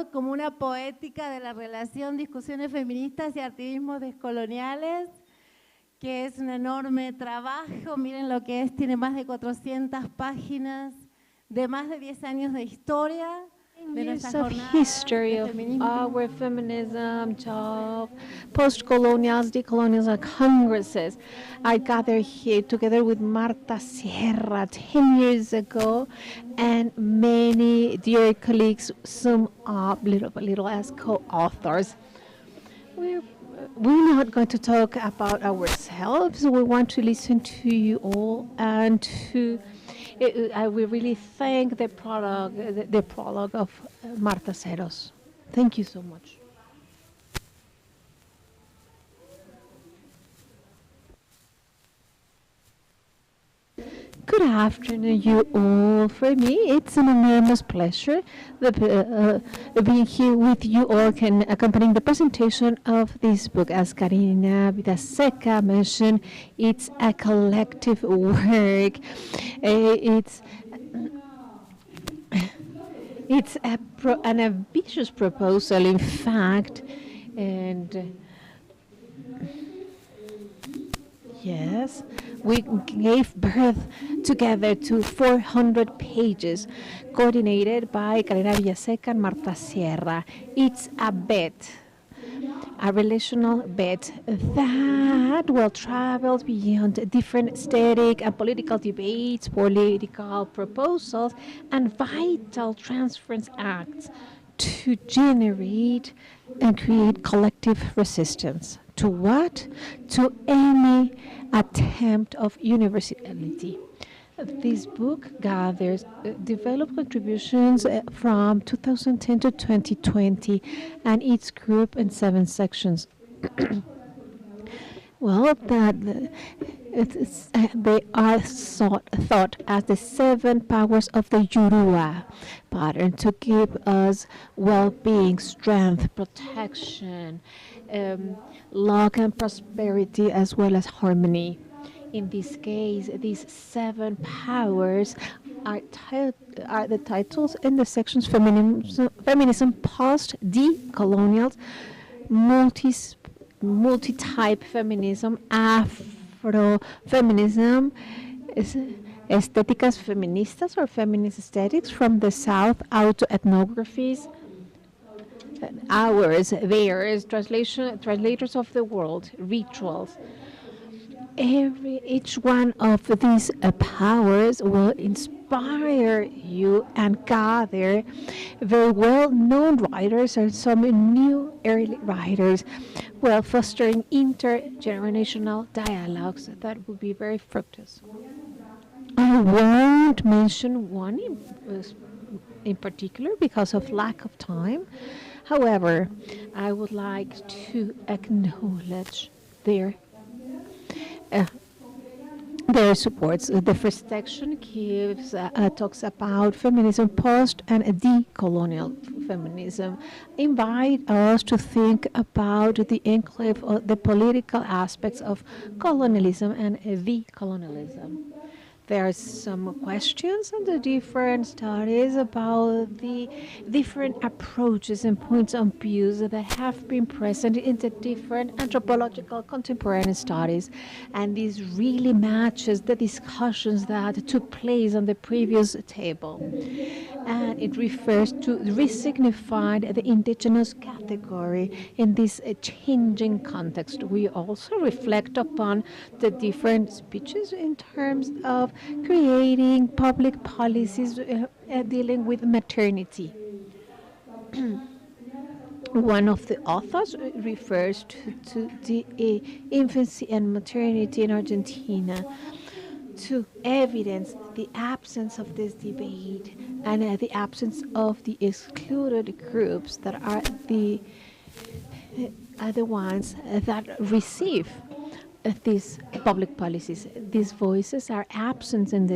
titulado como una poética de la relación discusiones feministas y activismos descoloniales, que es un enorme trabajo. Miren lo que es, tiene más de 400 páginas, de más de 10 años de historia. Years of history of our feminism, of post-colonials, decolonials, congresses. I gathered here together with Marta Sierra 10 years ago, and many dear colleagues, some up little by little as co-authors. We're not going to talk about ourselves. We want to listen to you all and to. We really thank the prologue of Marta Ceros. Thank you so much. Good afternoon, you all. For me, it's an enormous pleasure being here with you all, accompanying the presentation of this book. As Karina Vidaseca mentioned, it's a collective work. It's an ambitious proposal, in fact, and yes, we gave birth together to 400 pages, coordinated by Karina Villaseca and Marta Sierra. It's a bet, a relational bet that travels beyond different aesthetic and political debates, political proposals, and vital transference acts to generate and create collective resistance. To what? To any attempt of universality. This book gathers developed contributions from 2010 to 2020, and it's grouped in 7 sections. Well, they are thought as the 7 powers of the Yurua pattern to give us well-being, strength, protection, luck and prosperity, as well as harmony. In this case, these 7 powers are the titles in the sections: feminism post, decolonials, multi-type feminism, Afro-feminism, estéticas feministas or feminist aesthetics from the South, autoethnographies, ours, theirs, translators of the world, rituals. Each one of these powers will inspire you and gather very well-known writers and some new early writers, while fostering intergenerational dialogues that will be very fructuous. I won't mention one in particular because of lack of time. However, I would like to acknowledge their supports. The first section talks about feminism post and decolonial feminism. Invite us to think about the enclave, the political aspects of colonialism and decolonialism. There are some questions on the different studies about the different approaches and points of view that have been present in the different anthropological contemporary studies. And this really matches the discussions that took place on the previous table. And it refers to resignifying the indigenous category in this changing context. We also reflect upon the different speeches in terms of creating public policies dealing with maternity. One of the authors refers to the infancy and maternity in Argentina, to evidence the absence of this debate and the absence of the excluded groups that are the ones that receive these public policies. These voices are absent in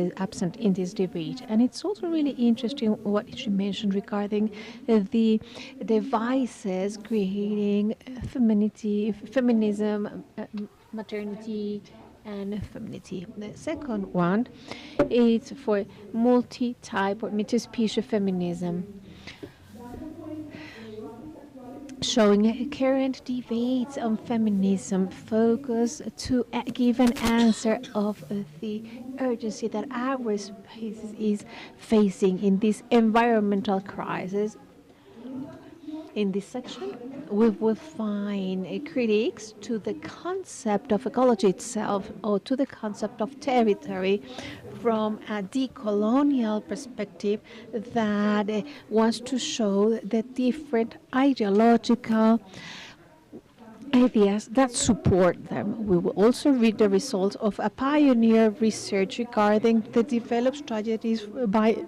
this debate. And it's also really interesting what she mentioned regarding the devices creating feminism, maternity, and femininity. The second one is for multi-type or multi-species feminism. showing current debates on feminism focus to give an answer of the urgency that our species is facing in this environmental crisis. In this section, we will find critiques to the concept of ecology itself or to the concept of territory from a decolonial perspective that wants to show the different ideological ideas that support them. We will also read the results of a pioneer research regarding the developed strategies by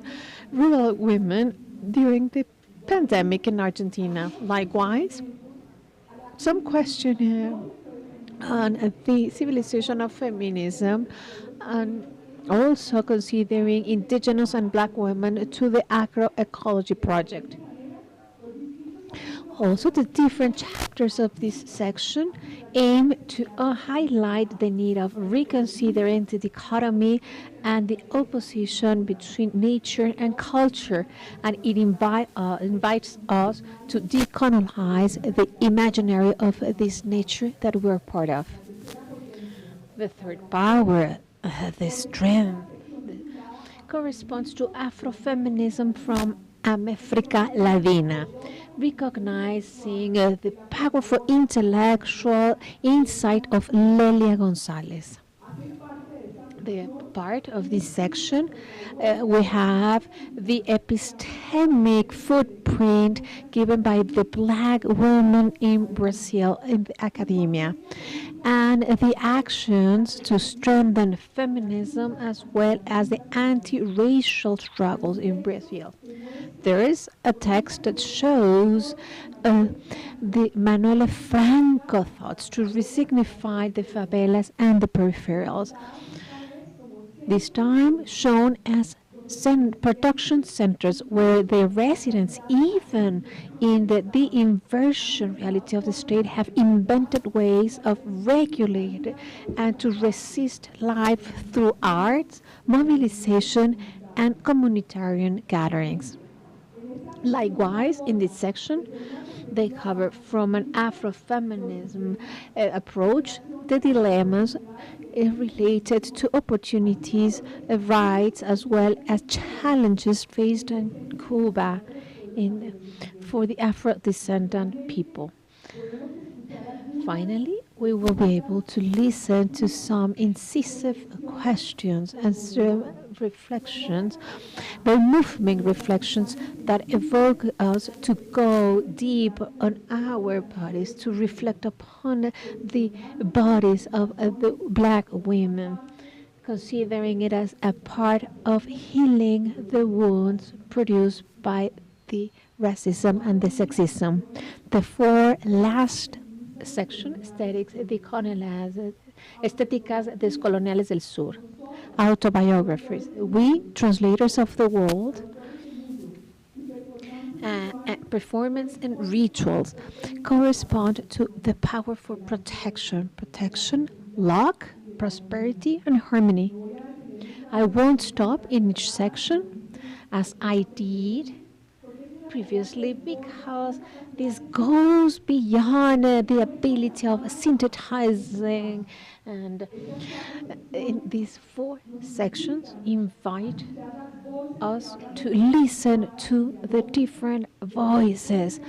rural women during the pandemic in Argentina. Likewise, some question on the civilization of feminism and also considering indigenous and black women to the agroecology project. Also, the different chapters of this section aim to highlight the need of reconsidering the dichotomy and the opposition between nature and culture, and it invites us to decolonize the imaginary of this nature that we're part of. The third power, the strength, corresponds to Afrofeminism from Africa Latina, recognizing the powerful intellectual insight of Lelia Gonzalez. The part of this section, we have the epistemic footprint given by the black women in Brazil in the academia, and the actions to strengthen feminism as well as the anti-racial struggles in Brazil. There is a text that shows the Manuel Franco thoughts to resignify the favelas and the peripherals, this time shown as production centers where the residents, even in the inversion reality of the state, have invented ways of regulating and to resist life through arts, mobilization, and communitarian gatherings. Likewise, in this section, they cover from an Afrofeminism approach the dilemmas related to opportunities, rights, as well as challenges faced in Cuba for the Afro-descendant people. Finally, we will be able to listen to some incisive questions and some reflections, the movement reflections that evoke us to go deep on our bodies, to reflect upon the bodies of the black women, considering it as a part of healing the wounds produced by the racism and the sexism. The four last section, Estéticas Descoloniales del Sur, autobiographies. We, translators of the world, performance and rituals correspond to the power for protection, luck, prosperity, and harmony. I won't stop in each section as I did previously because this goes beyond the ability of synthesizing, and in these four sections invite us to listen to the different voices.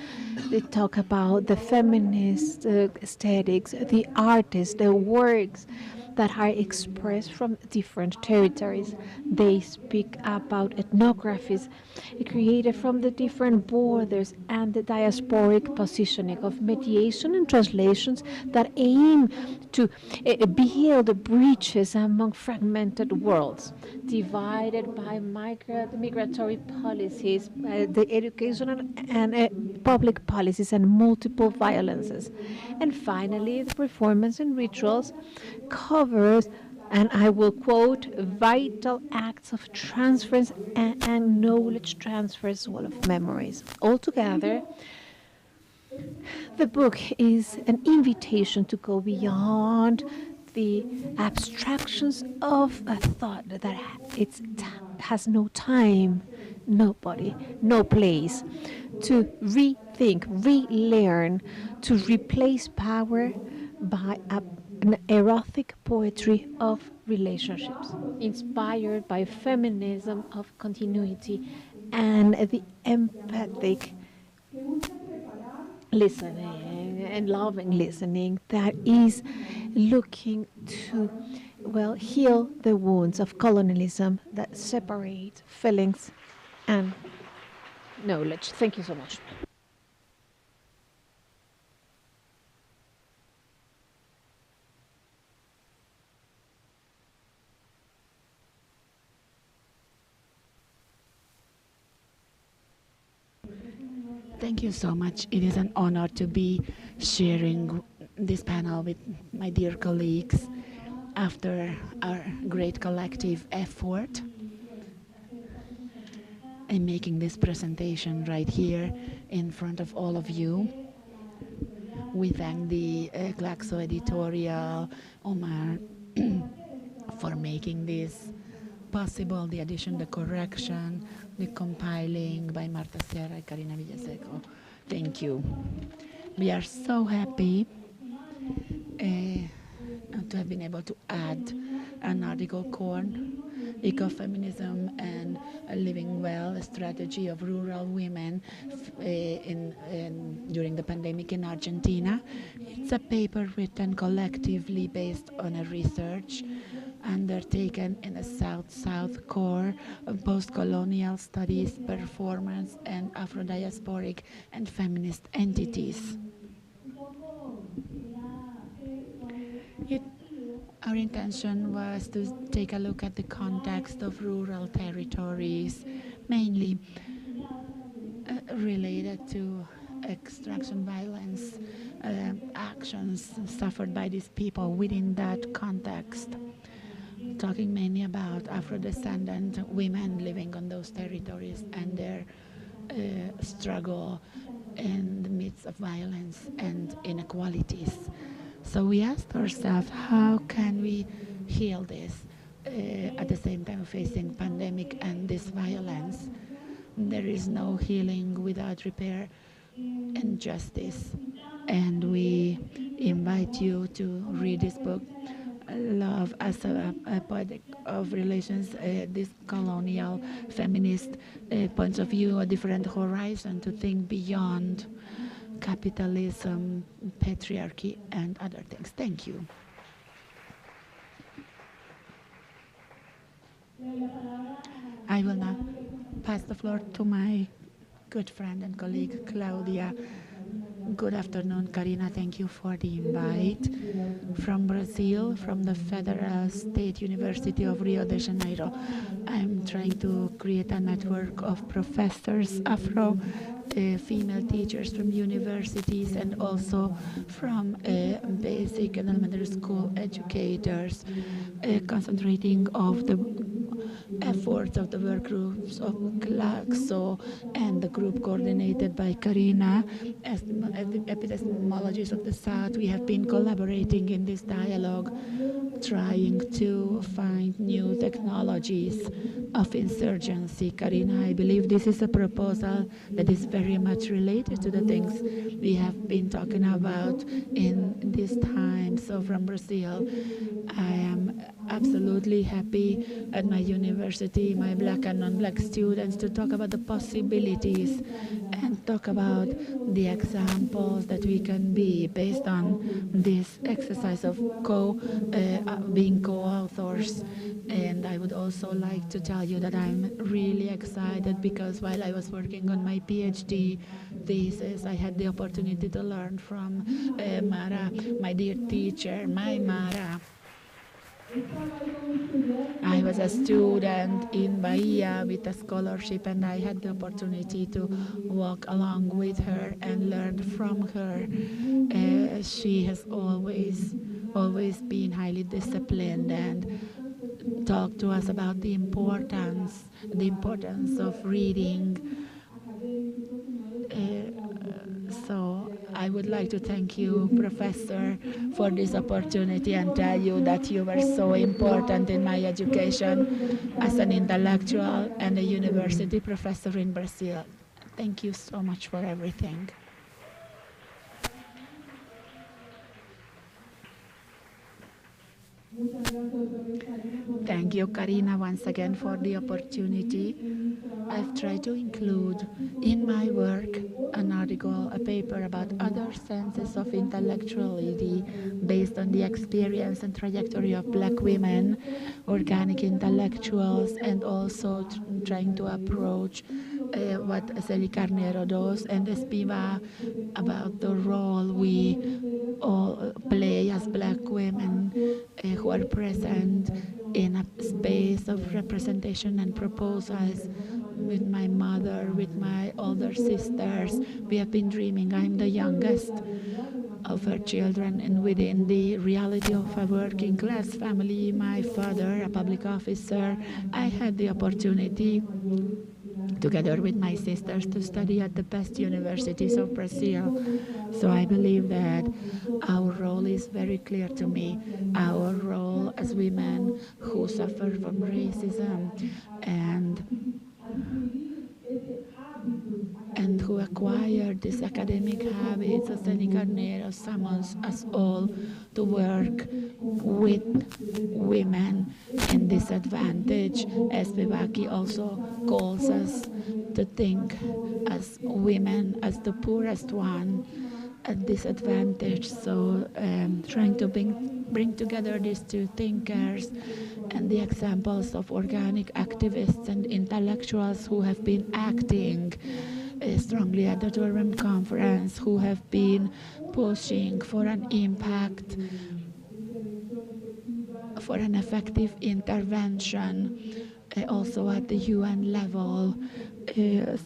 They talk about the feminist aesthetics, the artists, the works that are expressed from different territories. They speak about ethnographies created from the different borders and the diasporic positioning of mediation and translations that aim to build bridges among fragmented worlds, divided by migratory policies, the educational and public policies, and multiple violences. And finally, the performance and rituals covers, and I will quote, vital acts of transference and knowledge transfer as well of memories. Altogether, the book is an invitation to go beyond the abstractions of a thought that has no time, nobody, no place, to rethink rethink, relearn, to replace power by an erotic poetry of relationships, inspired by feminism of continuity and the empathic listening and loving listening that is looking to, well, heal the wounds of colonialism that separate feelings and knowledge. Thank you so much. Thank you so much. It is an honor to be sharing this panel with my dear colleagues after our great collective effort in making this presentation right here in front of all of you. We thank the Glaxo editorial, Omar, for making this possible, the addition, the correction, the compiling by Marta Sierra and Karina Villaseco. Thank you. We are so happy to have been able to add an article called Ecofeminism and Living Well, a strategy of rural women during the pandemic in Argentina. It's a paper written collectively based on a research undertaken in the South-South core of post-colonial studies, performance, and Afro-diasporic and feminist entities. Our intention was to take a look at the context of rural territories, mainly related to extraction violence actions suffered by these people within that context. Talking mainly about Afro-descendant women living on those territories and their struggle in the midst of violence and inequalities. So we asked ourselves, how can we heal this at the same time facing pandemic and this violence? There is no healing without repair and justice. And we invite you to read this book, Love as a Poetic of Relations, this colonial feminist points of view, a different horizon to think beyond capitalism, patriarchy, and other things. Thank you. I will now pass the floor to my good friend and colleague, Claudia. Good afternoon, Karina. Thank you for the invite. From Brazil, from the Federal State University of Rio de Janeiro. I'm trying to create a network of professors, Afro female teachers from universities and also from basic and elementary school educators, concentrating of the efforts of the work groups of Glaxo and the group coordinated by Karina. As the epidemiologists of the South, we have been collaborating in this dialogue, trying to find new technologies of insurgency. Karina, I believe this is a proposal that is very much related to the things we have been talking about in this time. So from Brazil, I am absolutely happy at my university, my black and non-black students, to talk about the possibilities and talk about the examples that we can be based on this exercise of being co-authors. And I would also like to tell you that I'm really excited because while I was working on my PhD thesis, I had the opportunity to learn from Mara, my dear teacher, my Mara. I was a student in Bahia with a scholarship, and I had the opportunity to walk along with her and learn from her. She has always been highly disciplined and talked to us about the importance of reading. So I would like to thank you, Professor, for this opportunity and tell you that you were so important in my education as an intellectual and a university professor in Brazil. Thank you so much for everything. Thank you, Karina, once again for the opportunity. I've tried to include in my work an article, a paper about other senses of intellectuality based on the experience and trajectory of Black women, organic intellectuals, and also trying to approach what Celi Carnero does and Espiva about the role we all play as Black women who are present in a space of representation and proposals. With my mother, with my older sisters, we have been dreaming. I'm the youngest of her children, and within the reality of a working class family, my father, a public officer, I had the opportunity together with my sisters to study at the best universities of Brazil. So I believe that our role is very clear to me. Our role as women who suffer from racism and who acquire these academic habits, as Celi Carnero summons us all to work with women in disadvantage, as Vivaki also calls us to think as women as the poorest one at disadvantage. So trying to bring together these two thinkers and the examples of organic activists and intellectuals who have been acting strongly at the Durham conference, who have been pushing for an impact, for an effective intervention, also at the UN level,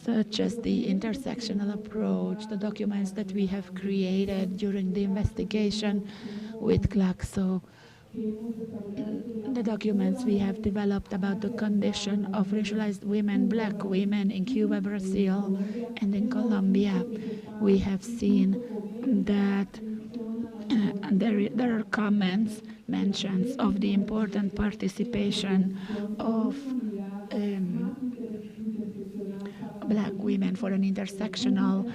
such as the intersectional approach, the documents that we have created during the investigation with Glaxo, the documents we have developed about the condition of racialized women, Black women in Cuba, Brazil, and in Colombia. We have seen that there are comments, mentions of the important participation of Black women for an intersectional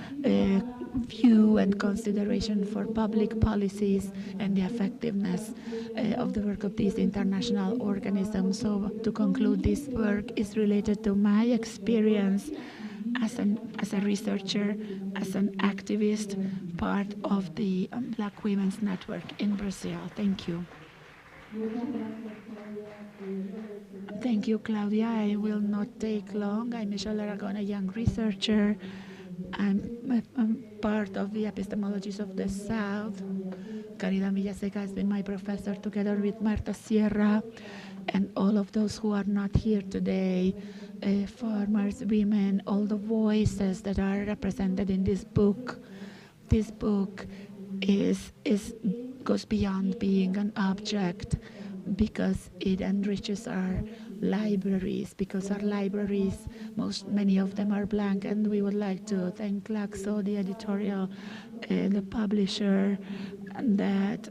view and consideration for public policies and the effectiveness of the work of these international organisms. So to conclude, this work is related to my experience as a researcher, as an activist, part of the Black Women's Network in Brazil. Thank you. Thank you, Claudia. I will not take long. I'm Michelle Aragon, a young researcher. I'm part of the epistemologies of the South. Caridad Villaseca has been my professor together with Marta Sierra and all of those who are not here today, farmers, women, all the voices that are represented in this book. This book goes beyond being an object because it enriches our libraries, because our libraries, many of them are blank, and we would like to thank Glaxo, the editorial, the publisher, that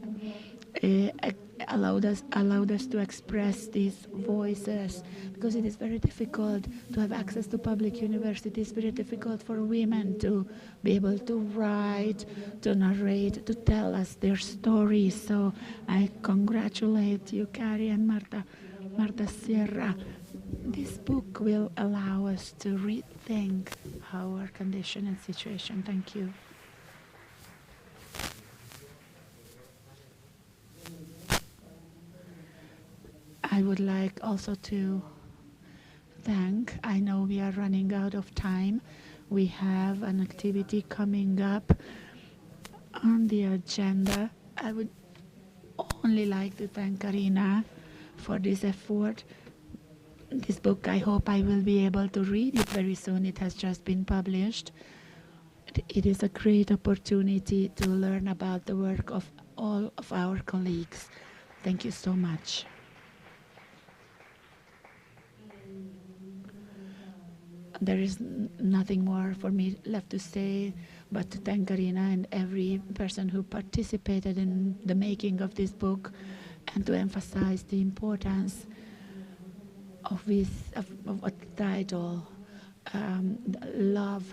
allowed us to express these voices, because it is very difficult to have access to public universities, very difficult for women to be able to write, to narrate, to tell us their stories. So I congratulate you, Carrie and Marta Sierra. This book will allow us to rethink our condition and situation. Thank you. I would like also to thank, I know we are running out of time. We have an activity coming up on the agenda. I would only like to thank Karina for this effort. This book, I hope I will be able to read it very soon. It has just been published. It is a great opportunity to learn about the work of all of our colleagues. Thank you so much. There is nothing more for me left to say but to thank Karina and every person who participated in the making of this book, and to emphasize the importance of this, of what the title, love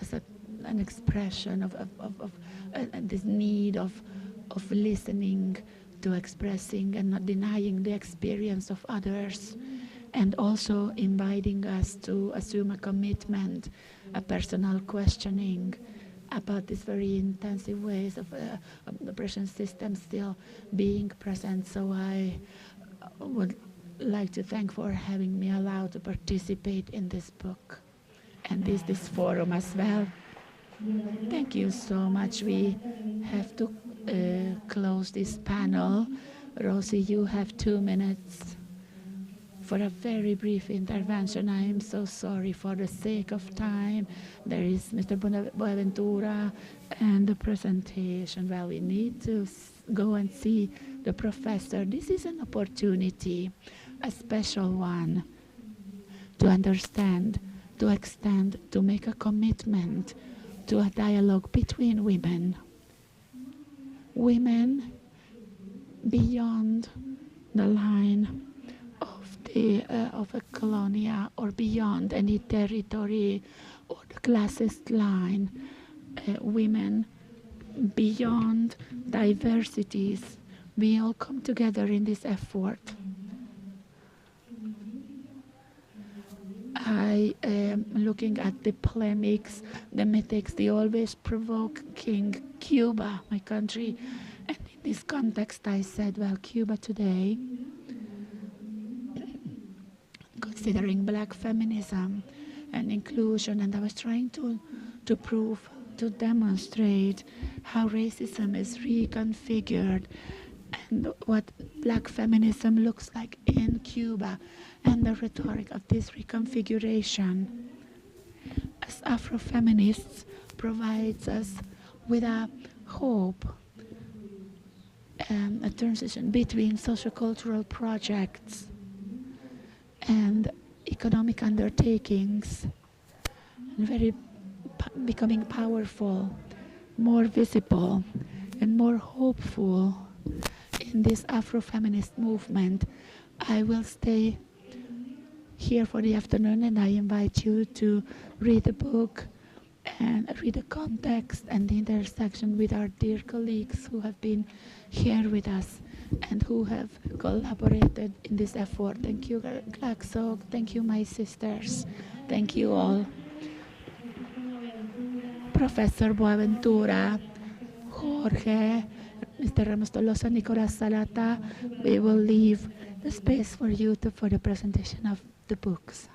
as an expression of this need of listening to expressing and not denying the experience of others, and also inviting us to assume a commitment, a personal questioning about these very intensive ways of the oppression system still being present. So I would like to thank for having me allowed to participate in this book and this forum as well. Thank you so much. We have to close this panel. Rosie, you have 2 minutes for a very brief intervention. I am so sorry for the sake of time. There is Mr. Boaventura and the presentation. Well, we need to go and see the professor. This is an opportunity, a special one, to understand, to extend, to make a commitment to a dialogue between women. Women beyond the line of a colonia or beyond any territory or the classist line, women beyond diversities. We all come together in this effort. I am looking at the polemics, the mythics, the always provoking Cuba, my country. And in this context, I said, well, Cuba today, considering black feminism and inclusion, and I was trying to prove, to demonstrate how racism is reconfigured and what black feminism looks like in Cuba and the rhetoric of this reconfiguration as Afro-feminists provides us with a hope, a transition between sociocultural projects and economic undertakings, and very becoming powerful, more visible, and more hopeful in this Afro-feminist movement. I will stay here for the afternoon, and I invite you to read the book and read the context and the intersection with our dear colleagues who have been here with us and who have collaborated in this effort. Thank you, Glaxo. Thank you, my sisters. Thank you all. Professor Boaventura, Jorge, Mr. Ramos Tolosa, Nicolas Salata, we will leave the space for you for the presentation of the books.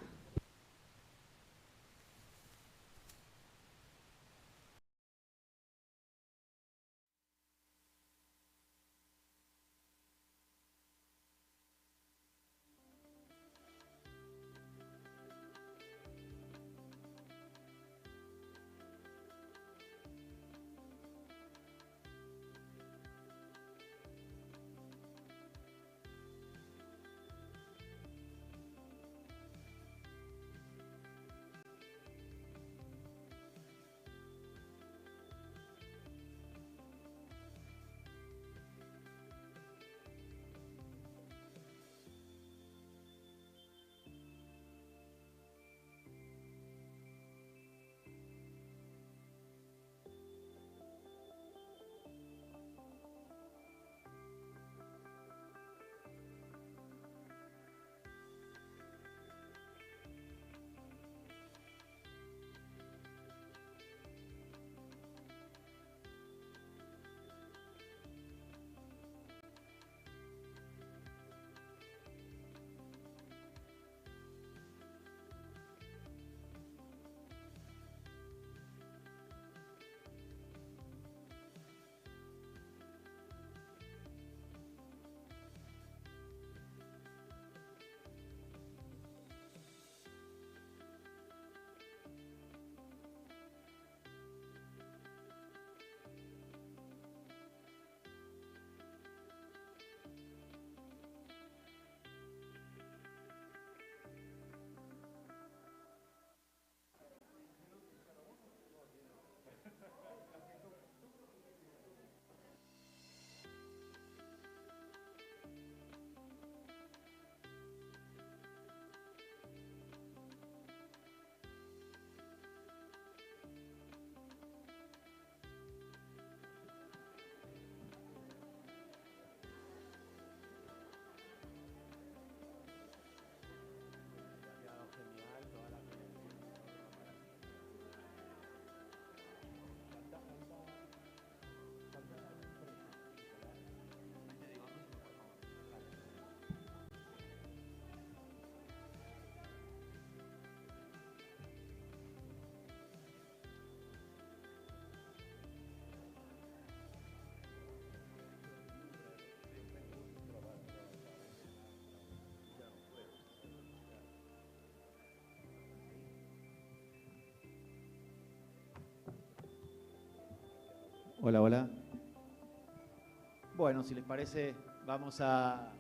Hola, hola. Bueno, si les parece, vamos a...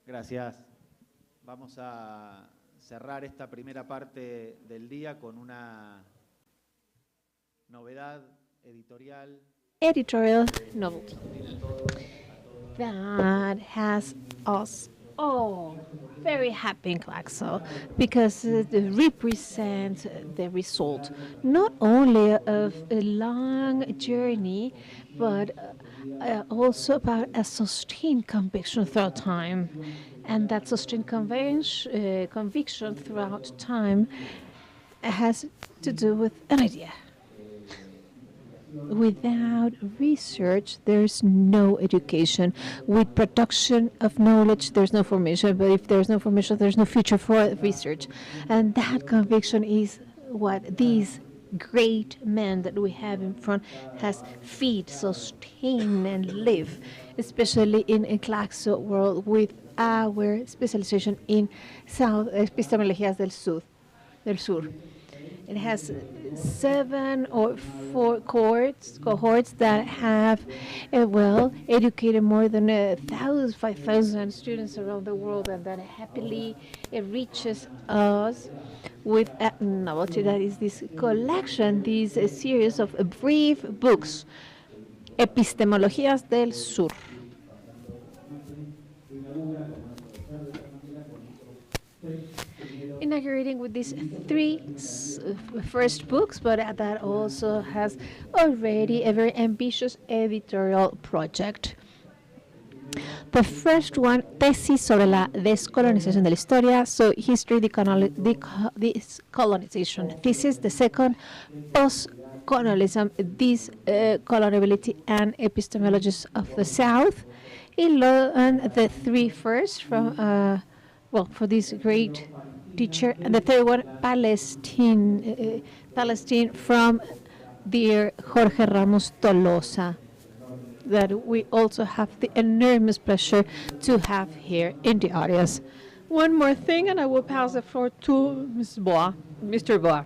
Gracias. Vamos a cerrar esta primera parte del día con una novedad editorial. Editorial novelty that has us all very happy in Claxo because it represents the result not only of a long journey but also about a sustained conviction throughout time, and that sustained conviction throughout time has to do with an idea. Without research, there's no education. With production of knowledge, there's no formation. But if there's no formation, there's no future for research. And that conviction is what these great men that we have in front has feed, sustain, and live, especially in a Claxo world with our specialization in South Epistemologías del Sur. It has 7 or 4 cohorts that have, educated more than 5,000 students around the world, and that happily it reaches us with a novelty that is this collection, this series of brief books, Epistemologías del Sur. Inaugurating with these 3 first books, but that also has already a very ambitious editorial project. The first one, Tesis sobre la descolonización de la historia, so history, decolonization thesis. The second, post-colonialism, coloniality and epistemologies of the South. And the 3 first from, for this great teacher, and the third one, Palestine from dear Jorge Ramos Tolosa, that we also have the enormous pleasure to have here in the audience. One more thing, and I will pass the floor to Mr. Boa.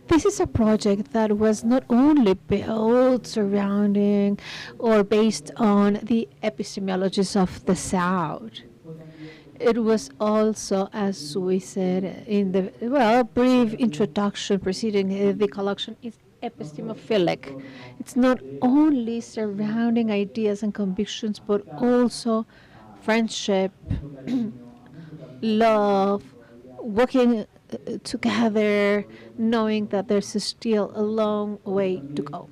This is a project that was not only built surrounding or based on the epistemologies of the South. It was also, as we said in the brief introduction preceding the collection, is epistemophilic. It's not only surrounding ideas and convictions, but also friendship, love, working together, knowing that there's still a long way to go.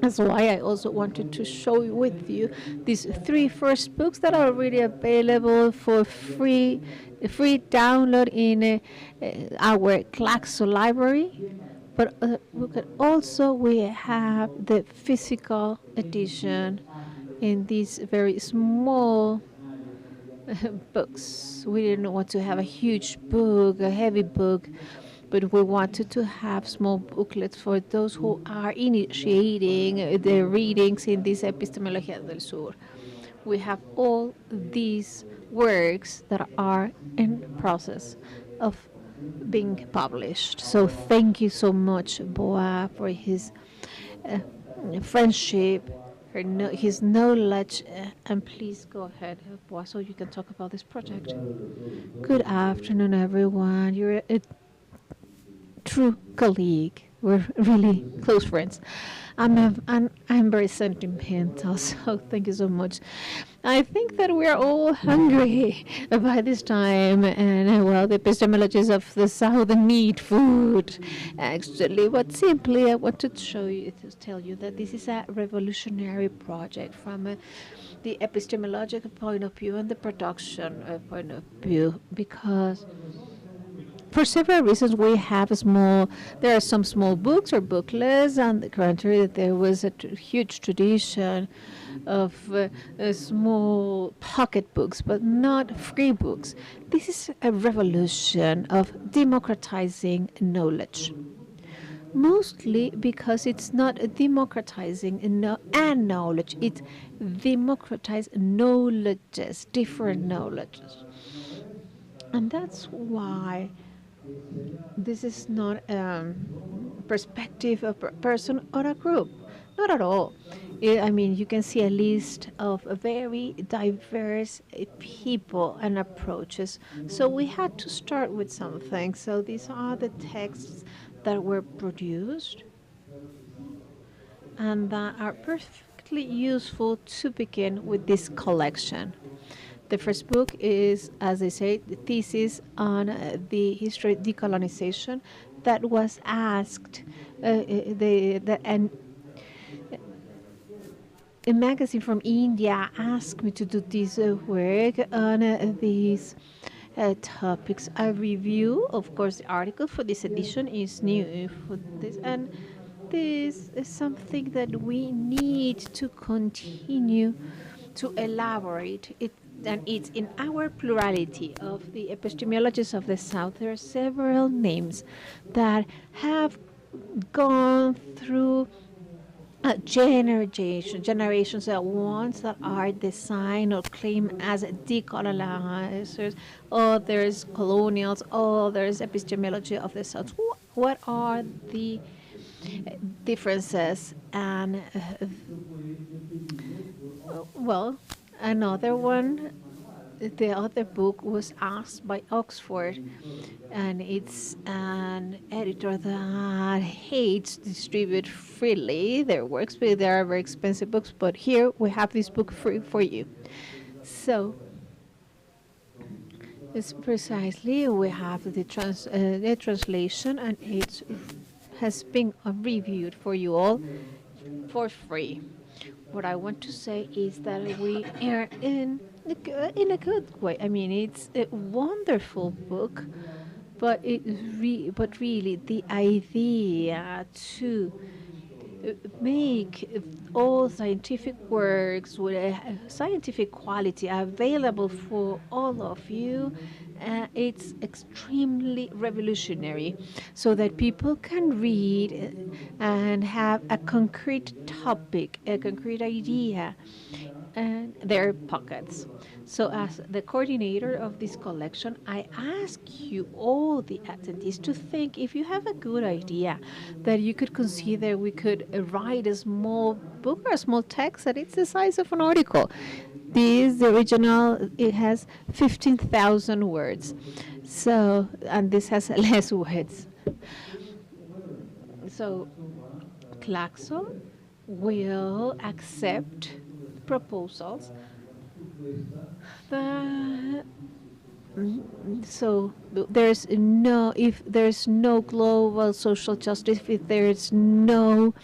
That's why I also wanted to show with you these 3 first books that are already available for free download in our Claxo library. But we have the physical edition in these very small books. We didn't want to have a huge book, a heavy book, but we wanted to have small booklets for those who are initiating their readings in this Epistemología del Sur. We have all these works that are in process of being published. So thank you so much, Boa, for his friendship, his knowledge, and please go ahead, Boa, so you can talk about this project. Good afternoon, everyone. You're a true colleague. We're really close friends. I'm very sentimental, so thank you so much. I think that we're all hungry by this time, and the epistemologies of the South need food, actually. But simply, I want to tell you that this is a revolutionary project from the epistemological point of view and the production point of view, because for several reasons, there are some small books or booklets. On the contrary, that there was a huge tradition of small pocket books, but not free books. This is a revolution of democratizing knowledge. Mostly because it's not democratizing and knowledge, it's democratized knowledges, different knowledges. And that's why this is not perspective of a person or a group. Not at all. I mean, you can see a list of very diverse people and approaches. So we had to start with something. So these are the texts that were produced and that are perfectly useful to begin with this collection. The first book is, as I say, the thesis on the history of decolonization that was asked. A magazine from India asked me to do this work on these topics. A review, of course, the article for this edition is new for this, and this is something that we need to continue to elaborate. And it's in our plurality of the epistemologists of the South. There are several names that have gone through generations at once that are designed or claimed as decolonizers, others colonials, others epistemology of the South. What are the differences? And well, another one, the other book was asked by Oxford, and it's an editor that hates distribute freely their works, but they are very expensive books. But here we have this book free for you. So it's precisely, we have the translation, and it has been reviewed for you all for free. What I want to say is that we are in a good way. I mean, it's a wonderful book, but but really the idea to make all scientific works with a scientific quality available for all of you, it's extremely revolutionary, so that people can read and have a concrete topic, a concrete idea in their pockets. So as the coordinator of this collection, I ask you all the attendees to think, if you have a good idea that you could consider we could write a small book or a small text that it's the size of an article. The original, it has 15,000 words. So, and this has less words. So, Claxo will accept proposals. So if there's no global social justice, if there's no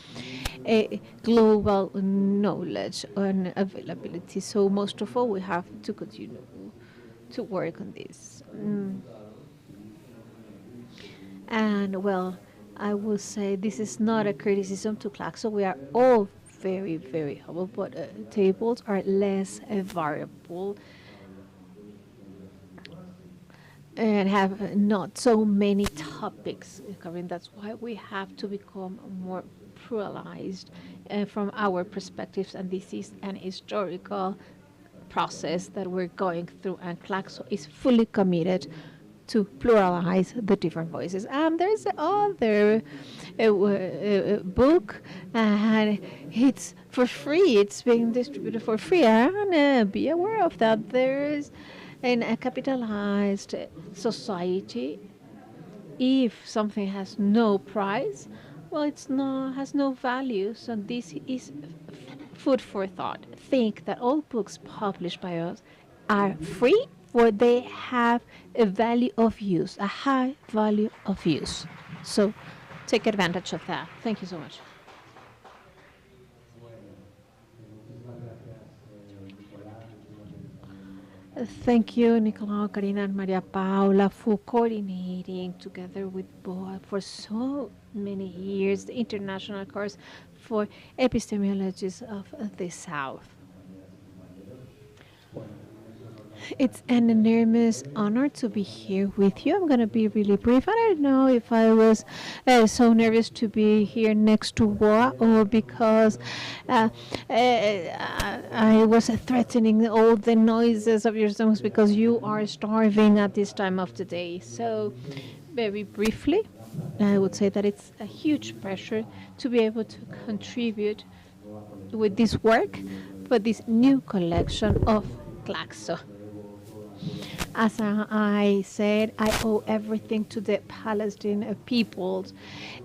global knowledge and availability, so most of all we have to continue to work on this. And well, I will say this is not a criticism to Claxo. We are all very, very helpful, but tables are less variable and have not so many topics covering. That's why we have to become more pluralized from our perspectives, and this is an historical process that we're going through, and Claxo is fully committed to pluralize the different voices. And there's other book, and it's for free. It's being distributed for free, and be aware of that. There's in a capitalized society, if something has no price, well, has no value. So this is food for thought. Think that all books published by us are free, or they have a value of use, a high value of use. So take advantage of that. Thank you so much. Thank you, Nicolau, Karina, and Maria Paula, for coordinating together with BOA for so many years the international course for epistemologists of the South. It's an enormous honor to be here with you. I'm going to be really brief. I don't know if I was so nervous to be here next to Boa, or because I was threatening all the noises of your songs because you are starving at this time of the day. So very briefly, I would say that it's a huge pressure to be able to contribute with this work for this new collection of Claxo. As I said, I owe everything to the Palestinian peoples.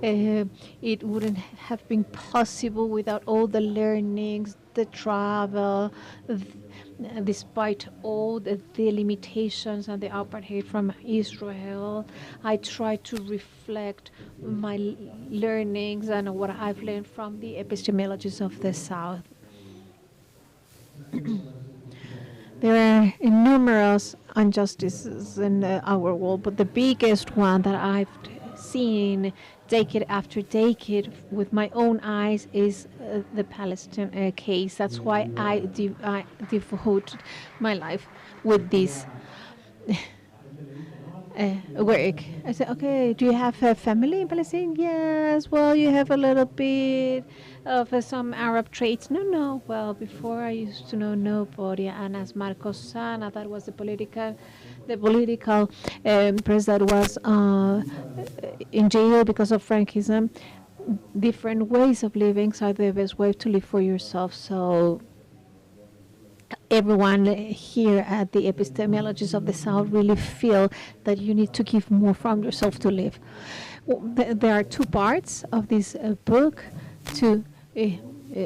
It wouldn't have been possible without all the learnings, the travel, despite all the limitations and the apartheid from Israel. I try to reflect my learnings and what I've learned from the epistemologies of the South. There are numerous injustices in our world, but the biggest one that I've seen decade after decade with my own eyes is the Palestine case. That's why I devote my life with this work. I said, okay, do you have a family in Palestine? Yes. Well, you have a little bit of some Arab traits. No. Well, before I used to know nobody. And as Marcos Sana, that was the political press that was in jail because of Frankism. Different ways of living are the best way to live for yourself. So everyone here at the epistemologies of the South really feel that you need to give more from yourself to live. Well, there are two parts of this book to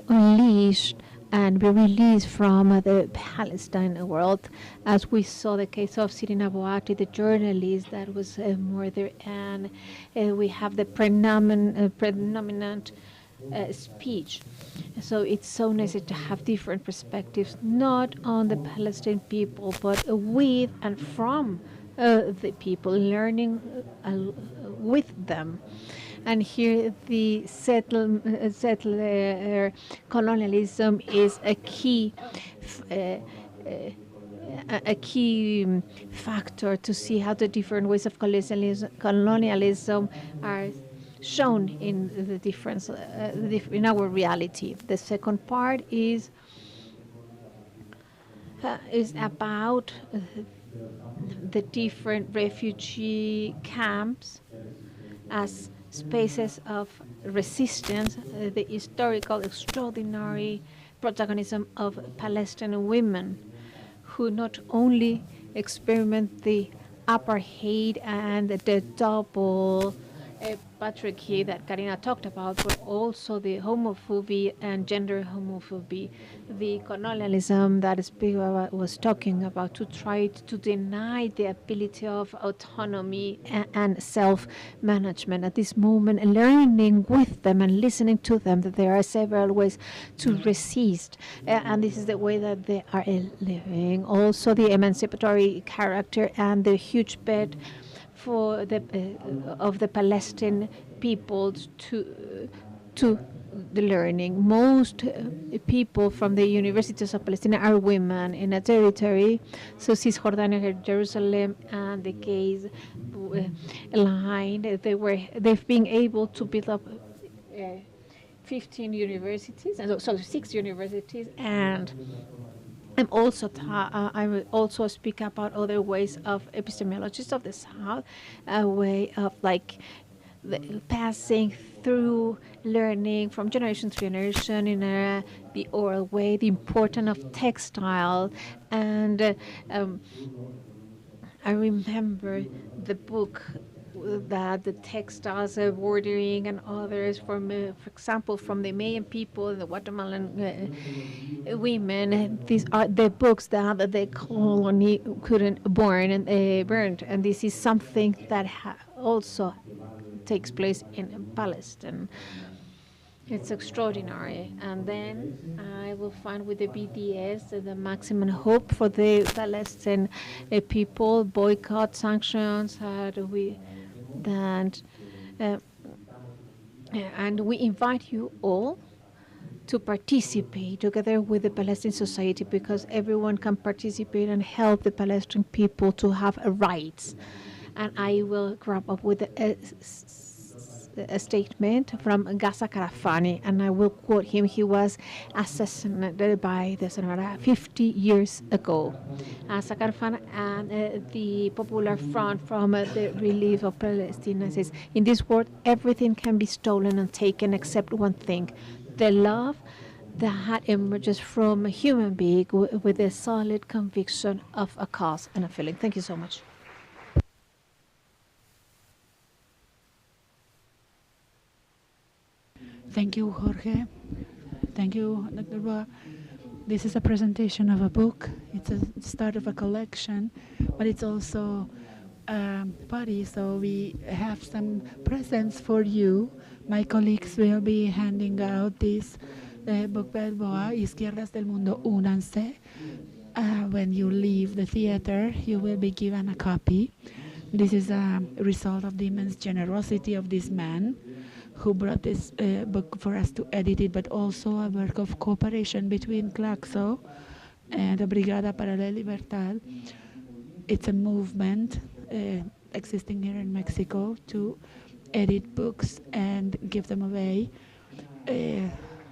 unleash and be released from the Palestine world. As we saw the case of Sirin Abu Akleh, the journalist that was murdered, and we have the predominant speech. So it's so necessary to have different perspectives, not on the Palestinian people, but with and from the people, learning with them. And here the settler colonialism is a key factor to see how the different ways of colonialism are shown in the difference in our reality. The second part is about the different refugee camps as spaces of resistance, the historical extraordinary protagonism of Palestinian women who not only experiment the apartheid and the double patriarchy that Karina talked about, but also the homophobia and gender homophobia, the colonialism that Spiegel was talking about, to try to deny the ability of autonomy and self-management. At this moment, learning with them and listening to them that there are several ways to resist, and this is the way that they are living. Also, the emancipatory character and the huge bet for the of the Palestinian peoples to the learning. Most people from the universities of Palestine are women in a territory, so Cisjordania, Jerusalem, and the Gaza line. They've been able to build up 15 universities, and so 6 universities, and I will also speak about other ways of epistemologies of the South, a way of passing through learning from generation to generation in the oral way, the importance of textile. And I remember the book that the textiles, bordering and others, for example, from the Mayan people and the Guatemalan women. These are the books that the colony couldn't burn, and they burned. And this is something that also takes place in Palestine. It's extraordinary. And then I will find with the BDS the maximum hope for the Palestinian people, boycott, sanctions, and we invite you all to participate together with the Palestinian society, because everyone can participate and help the Palestinian people to have rights. And I will wrap up with a statement from Gaza Karafani, and I will quote him. He was assassinated by the Sonora 50 years ago. Gaza Karafani and the Popular Front from the Relief of Palestine says, in this world, everything can be stolen and taken except one thing, the love that emerges from a human being with a solid conviction of a cause and a feeling. Thank you so much. Thank you, Jorge. Thank you, Dr. Boa. This is a presentation of a book. It's a start of a collection, but it's also a party, so we have some presents for you. My colleagues will be handing out this book by Boa, Izquierdas del Mundo, Únanse. When you leave the theater, you will be given a copy. This is a result of the immense generosity of this man who brought this book for us to edit it, but also a work of cooperation between Claxo and the Brigada para la Libertad. It's a movement existing here in Mexico to edit books and give them away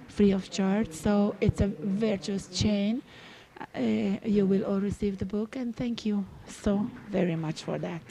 free of charge. So it's a virtuous chain. You will all receive the book, and thank you so very much for that.